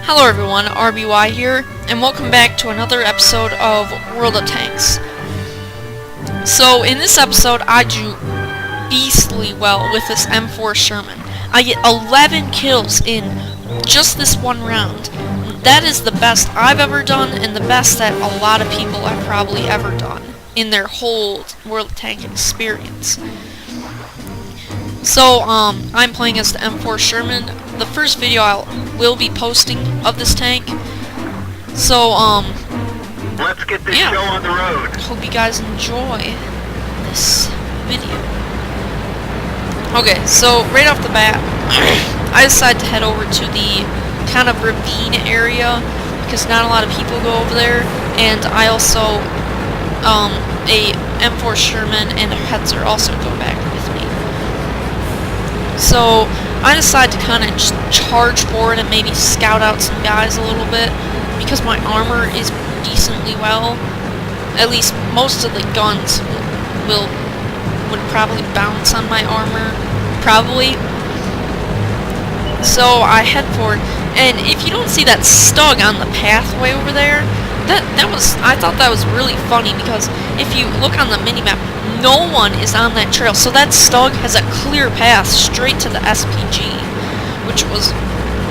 Hello everyone, RBY here, and welcome back to another episode of World of Tanks. So, in this episode, I do beastly well with this M4 Sherman. I get 11 kills in just this one round. That is the best I've ever done, and the best that a lot of people have probably ever done in their whole World of Tank experience. So, I'm playing as the M4 Sherman. The first video I will be posting of this tank. So, let's get this show on the road. Hope you guys enjoy this video. Okay, so right off the bat, I decided to head over to the kind of ravine area because not a lot of people go over there, and I also, a M4 Sherman and a Hetzer also go back with me. So I decided to kind of just charge forward and maybe scout out some guys a little bit because my armor is decently well. At least most of the guns would probably bounce on my armor, probably. So I head forward, and if you don't see that stug on the pathway over there, I thought that was really funny because if you look on the minimap, no one is on that trail, so that stug has a clear path straight to the SPG, which was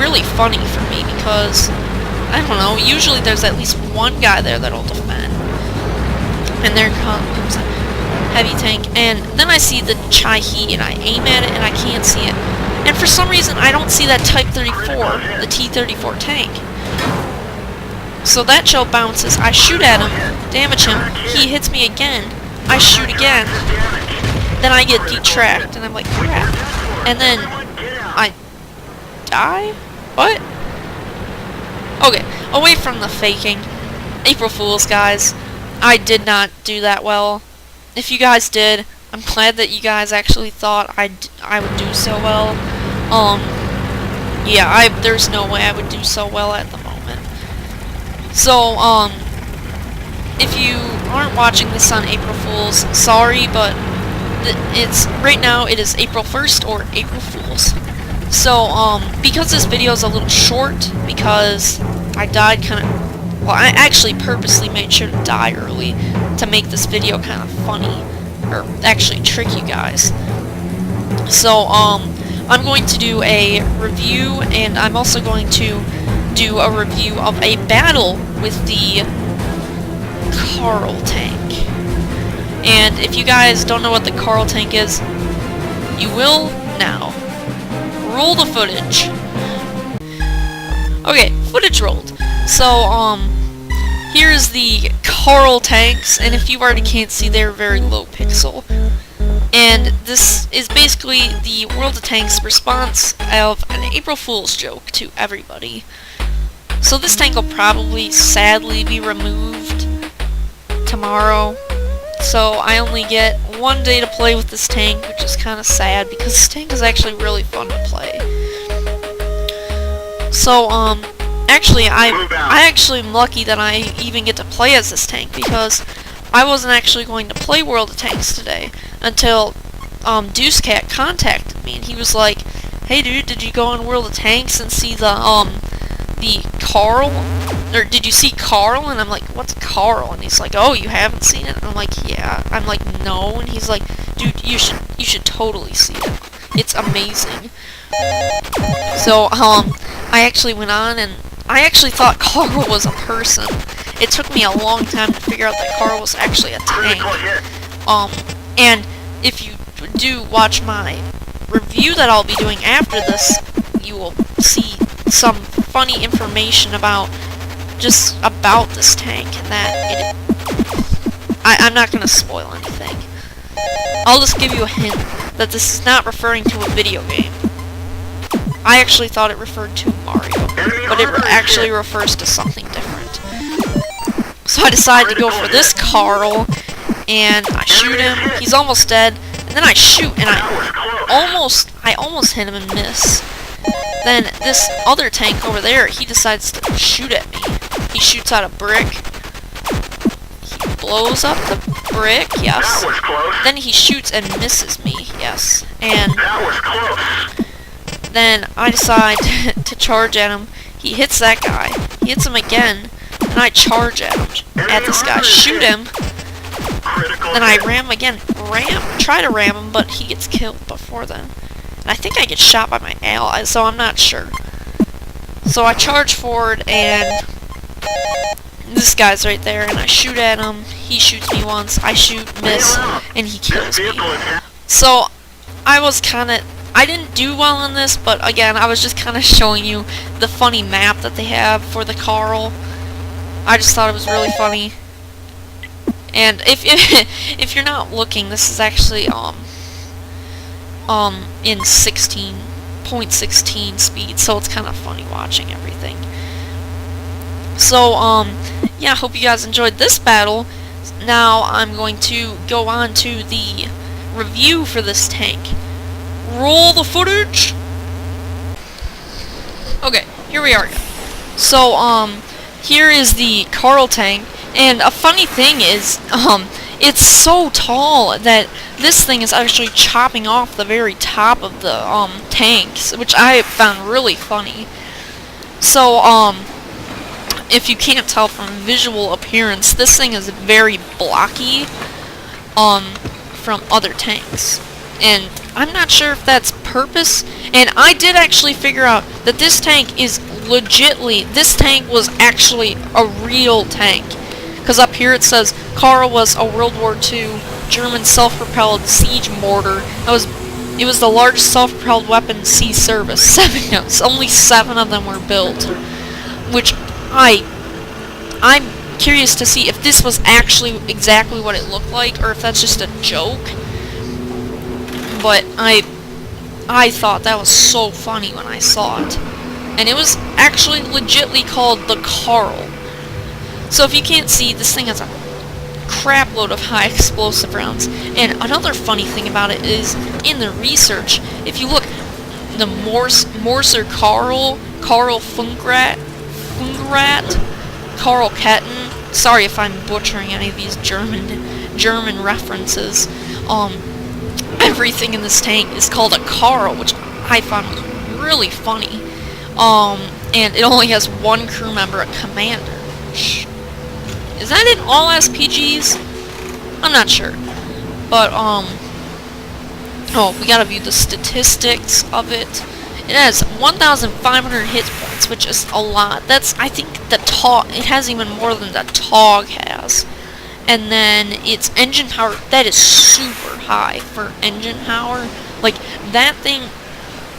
really funny for me because, I don't know, usually there's at least one guy there that'll defend. And there comes a heavy tank, and then I see the Chi-He, and I aim at it, and I can't see it. And for some reason, I don't see that Type 34, the T-34 tank. So that shell bounces, I shoot at him, damage him, he hits me again, I shoot again, then I get detracked, and I'm like, crap. And then I die? What? Okay, away from the faking. April Fools, guys. I did not do that well. If you guys did, I'm glad that you guys actually thought I would do so well. Yeah, there's no way I would do so well at the moment. So, if you aren't watching this on April Fools, sorry, but right now it is April 1st or April Fools. So, because this video is a little short, because I died well, I actually purposely made sure to die early to make this video kind of funny, or actually trick you guys. So, I'm going to do a review, and I'm also going to do a review of a battle with the Carl tank. And if you guys don't know what the Carl tank is, you will now. Roll the footage. Okay, footage rolled. So, here's the Carl tanks, and if you already can't see, they're very low pixel. And this is basically the World of Tanks response of an April Fool's joke to everybody. So this tank will probably sadly be removed tomorrow. So I only get one day to play with this tank, which is kind of sad because this tank is actually really fun to play. So actually I actually am lucky that I even get to play as this tank because I wasn't actually going to play World of Tanks today until DeuceCat contacted me, and he was like, "Hey dude, did you go on World of Tanks and see the Carl? Or did you see Carl?" And I'm like, "What's Carl?" And he's like, "Oh, you haven't seen it?" And I'm like, "Yeah." I'm like, "No." And he's like, "Dude, you should totally see it. It's amazing." So, I actually went on, and I actually thought Carl was a person. It took me a long time to figure out that Carl was actually a tank. And if you do watch my review that I'll be doing after this, you will see some funny information about this tank, and that I'm not gonna spoil anything. I'll just give you a hint that this is not referring to a video game. I actually thought it referred to Mario, but it actually refers to something different. So I decided to go for this Carl, and I shoot him. He's almost dead, and then I shoot, and I almost hit him and miss. Then this other tank over there, he decides to shoot at me. He shoots out a brick. He blows up the brick, yes. Then he shoots and misses me, yes. And then I decide to charge at him. He hits that guy. He hits him again, and I charge at this guy, shoot him. Then I ram again. Try to ram him, but he gets killed before then. And I think I get shot by my ally, so I'm not sure. So I charge forward, and this guy's right there, and I shoot at him. He shoots me once. I shoot, miss, and he kills me. So I didn't do well on this, but again, I was just kind of showing you the funny map that they have for the Carl. I just thought it was really funny. And if you're not looking, this is actually in 16.16 speed, so it's kind of funny watching everything. So yeah, I hope you guys enjoyed this battle. Now I'm going to go on to the review for this tank. Roll the footage. Okay, here we are. So here is the Carl tank. And a funny thing is, it's so tall that this thing is actually chopping off the very top of the tanks, which I found really funny. So if you can't tell from visual appearance, this thing is very blocky from other tanks. And I'm not sure if that's purpose. And I did actually figure out that this tank is this tank was actually a real tank. Because up here it says, Carl was a World War II German self-propelled siege mortar. It was the largest self-propelled weapon in sea service. Only 7 of them were built. Which I'm curious to see if this was actually exactly what it looked like, or if that's just a joke. But I thought that was so funny when I saw it. And it was actually legitly called the Carl. So if you can't see, this thing has a crap load of high explosive rounds. And another funny thing about it is, in the research, if you look, the Morser Carl Funkrat, Carl Ketten, sorry if I'm butchering any of these German references, everything in this tank is called a Carl, which I found was really funny. And it only has 1 crew member, a commander. Is that in all SPGs? I'm not sure. But, oh, we gotta view the statistics of it. It has 1,500 hit points, which is a lot. That's, I think, the TOG, it has even more than the TOG has. And then its engine power, that is super high for engine power. Like, that thing,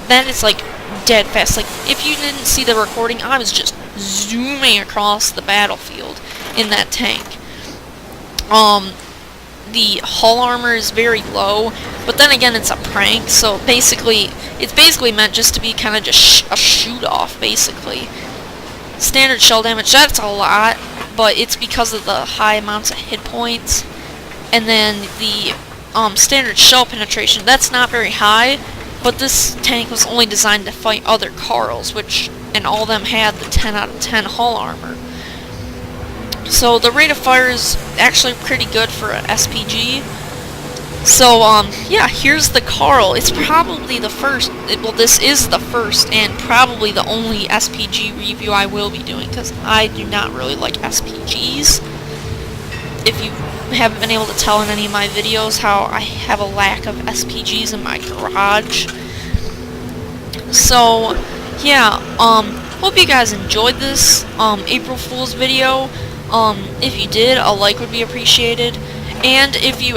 that is, like, dead fast. Like, if you didn't see the recording, I was just zooming across the battlefield in that tank. The hull armor is very low, but then again, it's a prank, so basically, it's basically meant just to be kind of just a shoot-off, basically. Standard shell damage, that's a lot, but it's because of the high amounts of hit points. And then the standard shell penetration, that's not very high, but this tank was only designed to fight other Carls, and all of them had the 10 out of 10 hull armor. So the rate of fire is actually pretty good for an SPG. So, yeah, here's the Carl. It's probably the first, well, this is the first and probably the only SPG review I will be doing, because I do not really like SPGs. If you haven't been able to tell in any of my videos how I have a lack of SPGs in my garage. So, yeah, hope you guys enjoyed this, April Fool's video. If you did, a like would be appreciated. And if you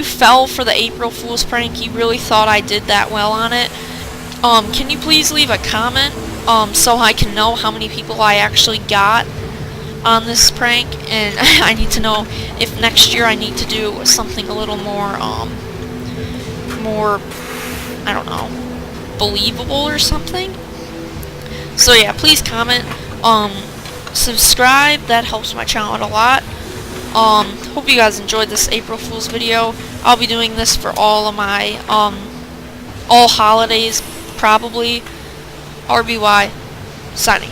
fell for the April Fool's prank, you really thought I did that well on it, can you please leave a comment, so I can know how many people I actually got on this prank, and I need to know if next year I need to do something a little more, I don't know, believable or something. So yeah, please comment, subscribe, that helps my channel out a lot. Hope you guys enjoyed this April Fool's video. I'll be doing this for all of my, all holidays, probably. RBY, signing